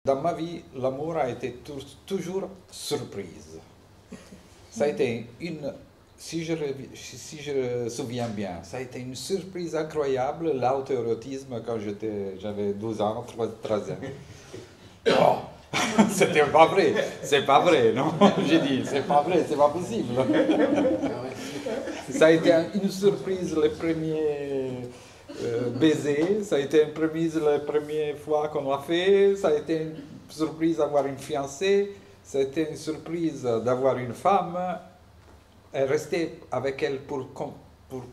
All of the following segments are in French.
Dans ma vie, l'amour a été toujours surprise. Ça a été une, si je me souviens bien, ça a été une surprise incroyable, l'auto-érotisme quand j'avais 12 ans, 13 ans. Oh, c'était pas vrai, c'est pas vrai, non? J'ai dit, c'est pas vrai, c'est pas possible. Ça a été une surprise les premiers baisers, ça a été une surprise la première fois qu'on l'a fait, ça a été une surprise d'avoir une fiancée, ça a été une surprise d'avoir une femme, et rester avec elle pour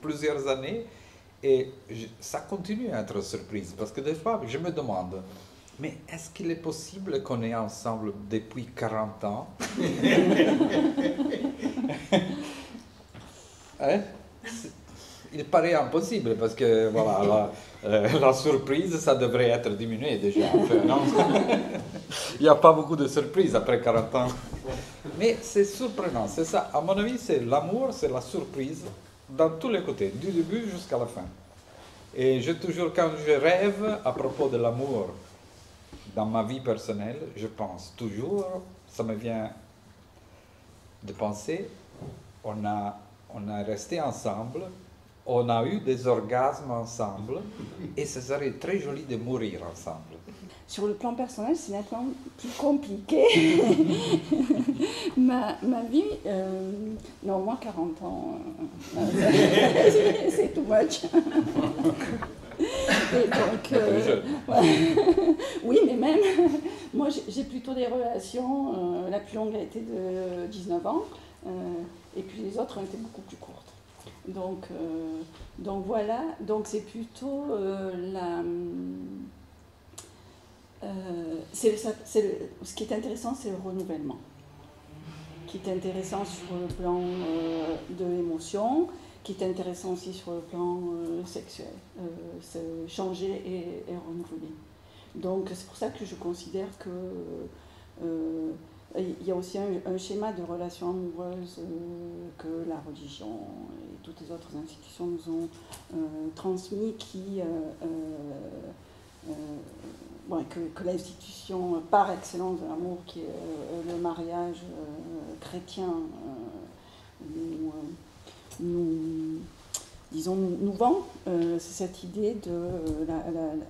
plusieurs années, et ça continue à être une surprise, parce que des fois, je me demande, mais est-ce qu'il est possible qu'on est ensemble depuis 40 ans? Hein? Il paraît impossible parce que voilà, la surprise, ça devrait être diminué déjà. Non? Il n'y a pas beaucoup de surprises après 40 ans. Mais c'est surprenant, c'est ça. À mon avis, c'est l'amour, c'est la surprise dans tous les côtés, du début jusqu'à la fin. Et quand je rêve à propos de l'amour dans ma vie personnelle, je pense toujours, ça me vient de penser, on a resté ensemble, on a eu des orgasmes ensemble, et ce serait très joli de mourir ensemble. Sur le plan personnel, c'est nettement plus compliqué. ma vie, non, moi 40 ans, c'est too much. Et donc, oui, mais même, moi j'ai plutôt des relations, la plus longue a été de 19 ans, et puis les autres ont été beaucoup plus courtes. Donc voilà, donc c'est plutôt ce qui est intéressant, c'est le renouvellement. Qui est intéressant sur le plan de l'émotion, qui est intéressant aussi sur le plan sexuel. C'est changer et renouveler. Donc c'est pour ça que je considère que il y a aussi un schéma de relation amoureuse que la religion et toutes les autres institutions nous ont transmis que l'institution par excellence de l'amour, qui est le mariage chrétien, nous vend, c'est cette idée de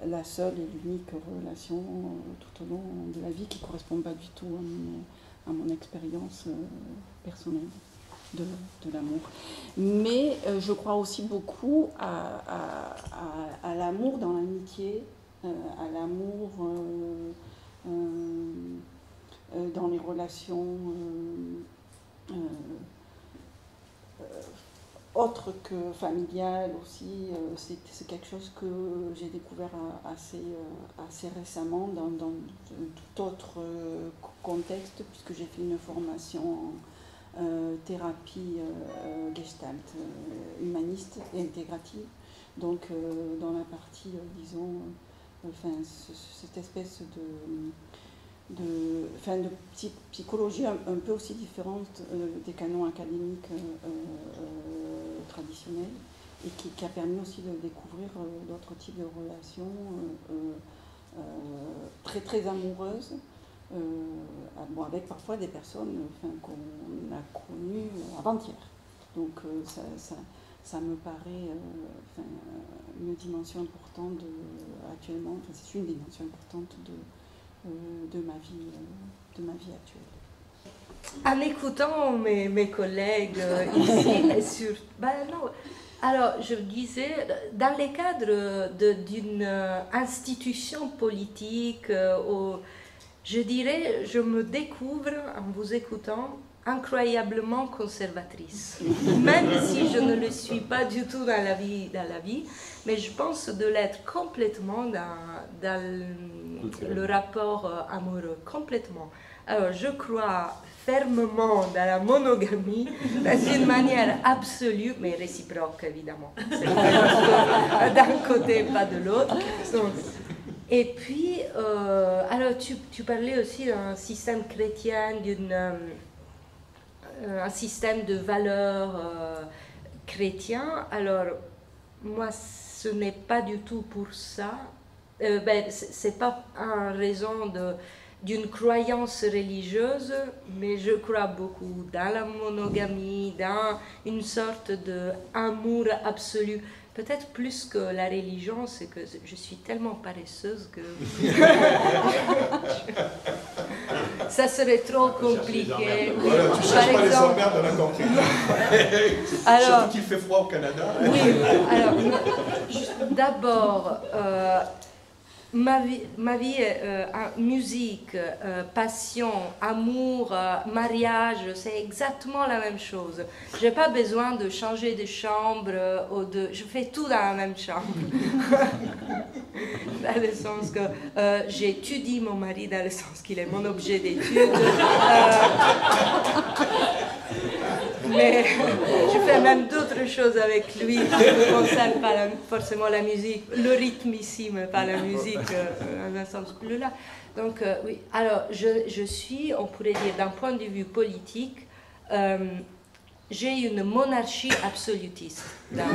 la seule et l'unique relation tout au long de la vie qui ne correspond pas du tout à mon expérience personnelle de l'amour. Mais je crois aussi beaucoup à l'amour dans l'amitié, à l'amour dans les relations autres que familiales aussi. C'est quelque chose que j'ai découvert assez récemment dans tout autre contexte, puisque j'ai fait une formation en thérapie gestalt, humaniste et intégrative. Donc dans la partie, disons, cette espèce de psychologie un peu aussi différente des canons académiques traditionnels, et qui a permis aussi de découvrir d'autres types de relations très très amoureuses, avec parfois des personnes qu'on a connues avant-hier. Donc ça me paraît une dimension importante actuellement, c'est une dimension importante de ma vie actuelle. En écoutant mes collègues ici, alors je disais, dans le cadre d'une institution politique, je dirais, je me découvre en vous écoutant incroyablement conservatrice, même si je ne le suis pas du tout dans la vie, mais je pense de l'être complètement dans le rapport amoureux, complètement. Alors je crois fermement dans la monogamie, dans une manière absolue, mais réciproque évidemment. C'est pas d'un côté, pas de l'autre. Et puis, alors tu parlais aussi d'un système chrétien, un système de valeurs chrétien. Alors, moi, ce n'est pas du tout pour ça. C'est pas en raison d'une croyance religieuse, mais je crois beaucoup dans la monogamie, dans une sorte d'amour absolu. Peut-être plus que la religion, c'est que je suis tellement paresseuse que ça serait trop compliqué. Voilà, tu cherches pas les emmerdes, on a compris. Alors, surtout qu'il fait froid au Canada. Oui, alors, d'abord, ma vie musique, passion, amour, mariage, c'est exactement la même chose. Je n'ai pas besoin de changer de chambre, je fais tout dans la même chambre. Dans le sens que j'étudie mon mari, dans le sens qu'il est mon objet d'étude. Mais je fais même d'autres choses avec lui qui ne concernent pas forcément la musique, le rythme ici, mais pas la musique, dans un sens plus là. Donc oui, alors je suis, on pourrait dire d'un point de vue politique, j'ai une monarchie absolutiste. Dans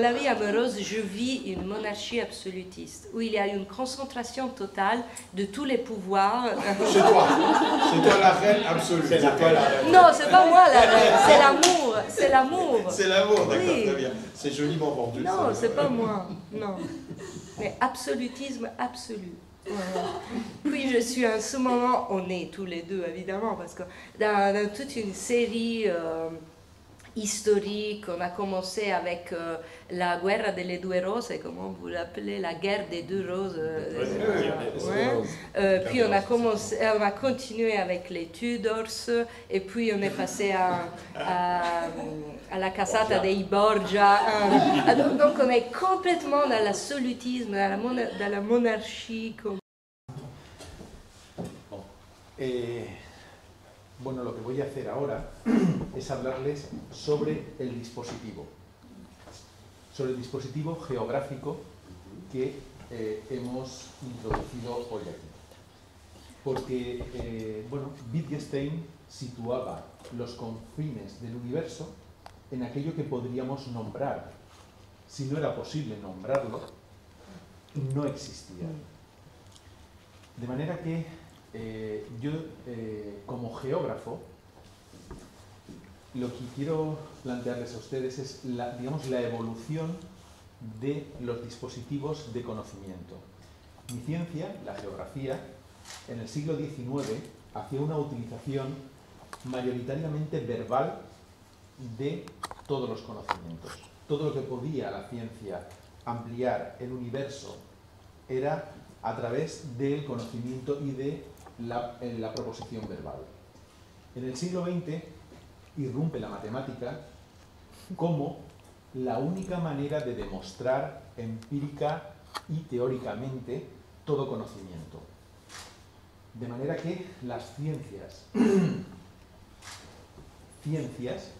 la vie amoureuse, je vis une monarchie absolutiste, où il y a une concentration totale de tous les pouvoirs. C'est toi la reine absolue. C'est toi la reine. Non, c'est pas moi la reine, c'est l'amour, c'est l'amour. C'est l'amour, d'accord, Oui. très bien. C'est joliment vendu. Non, c'est pas moi, non. Mais absolutisme absolu. Puis je suis en ce moment, on est tous les deux évidemment, parce que dans toute une série historique, on a commencé avec la guerra delle due rose, comment vous l'appelez, la guerre des deux roses. Puis on a continué avec les Tudors, et puis on est passé à la Casata dei Borgia. Donc on est complètement dans l'absolutisme, dans la monarchie. Bueno, lo que voy a hacer ahora es hablarles sobre el dispositivo geográfico que hemos introducido hoy aquí. Porque, bueno, Wittgenstein situaba los confines del universo en aquello que podríamos nombrar. Si no era posible nombrarlo, no existía. De manera que yo, como geógrafo, lo que quiero plantearles a ustedes es digamos, la evolución de los dispositivos de conocimiento. Mi ciencia, la geografía, en el siglo XIX hacía una utilización mayoritariamente verbal de todos los conocimientos. Todo lo que podía la ciencia ampliar el universo era a través del conocimiento y de la proposición verbal. En el siglo XX irrumpe la matemática como la única manera de demostrar empírica y teóricamente todo conocimiento. De manera que las ciencias,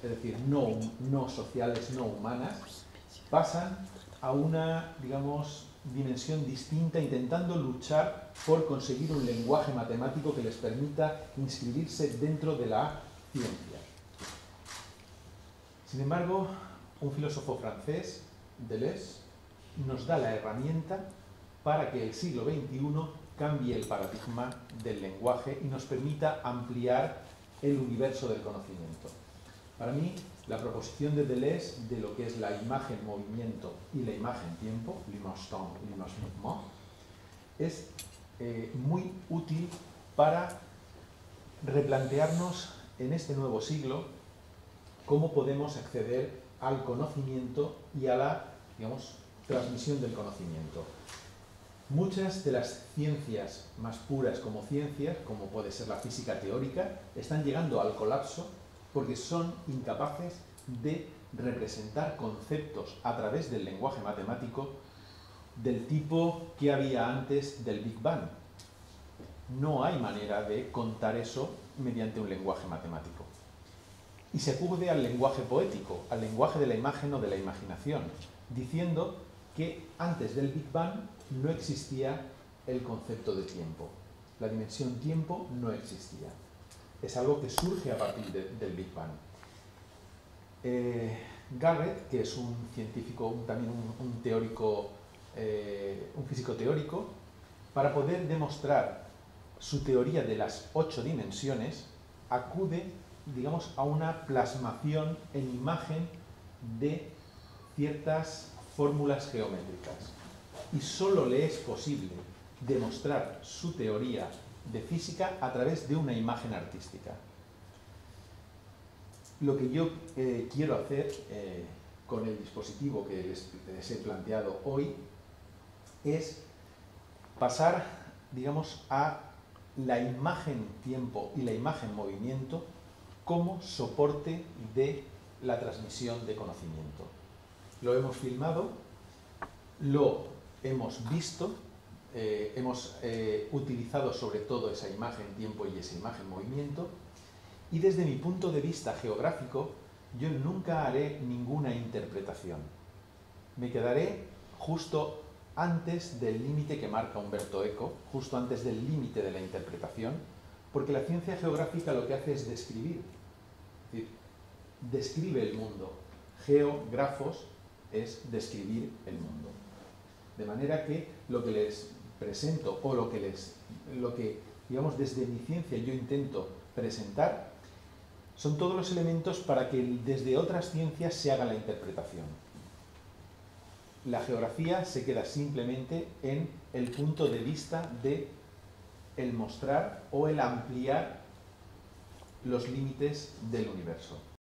es decir, no sociales, no humanas, pasan a una, digamos, dimensión distinta, intentando luchar por conseguir un lenguaje matemático que les permita inscribirse dentro de la ciencia. Sin embargo, un filósofo francés, Deleuze, nos da la herramienta para que el siglo XXI cambie el paradigma del lenguaje y nos permita ampliar el universo del conocimiento. Para mí, la proposición de Deleuze de lo que es la imagen-movimiento y la imagen-tiempo, l'image-temps y l'image-mouvement, es muy útil para replantearnos en este nuevo siglo cómo podemos acceder al conocimiento y a la, digamos, transmisión del conocimiento. Muchas de las ciencias más puras como ciencias, como puede ser la física teórica, están llegando al colapso porque son incapaces de representar conceptos a través del lenguaje matemático del tipo que había antes del Big Bang. No hay manera de contar eso mediante un lenguaje matemático. Y se acude al lenguaje poético, al lenguaje de la imagen o de la imaginación, diciendo que antes del Big Bang no existía el concepto de tiempo. La dimensión tiempo no existía. Es algo que surge a partir del Big Bang. Garrett, que es un científico, también un teórico, un físico teórico, para poder demostrar su teoría de las 8 dimensiones acude, digamos, a una plasmación en imagen de ciertas fórmulas geométricas. Y solo le es posible demostrar su teoría de física a través de una imagen artística. Lo que yo quiero hacer con el dispositivo que les he planteado hoy es pasar, digamos, a la imagen tiempo y la imagen movimiento como soporte de la transmisión de conocimiento. Lo hemos filmado, lo hemos visto, hemos utilizado sobre todo esa imagen tiempo y esa imagen movimiento, y desde mi punto de vista geográfico yo nunca haré ninguna interpretación. Me quedaré justo antes del límite que marca Umberto Eco, justo antes del límite de la interpretación, porque la ciencia geográfica lo que hace es describir. Es decir, describe el mundo. Geógrafos es describir el mundo. De manera que lo que les presento o lo que digamos desde mi ciencia yo intento presentar son todos los elementos para que desde otras ciencias se haga la interpretación. La geografía se queda simplemente en el punto de vista de el mostrar o el ampliar los límites del universo.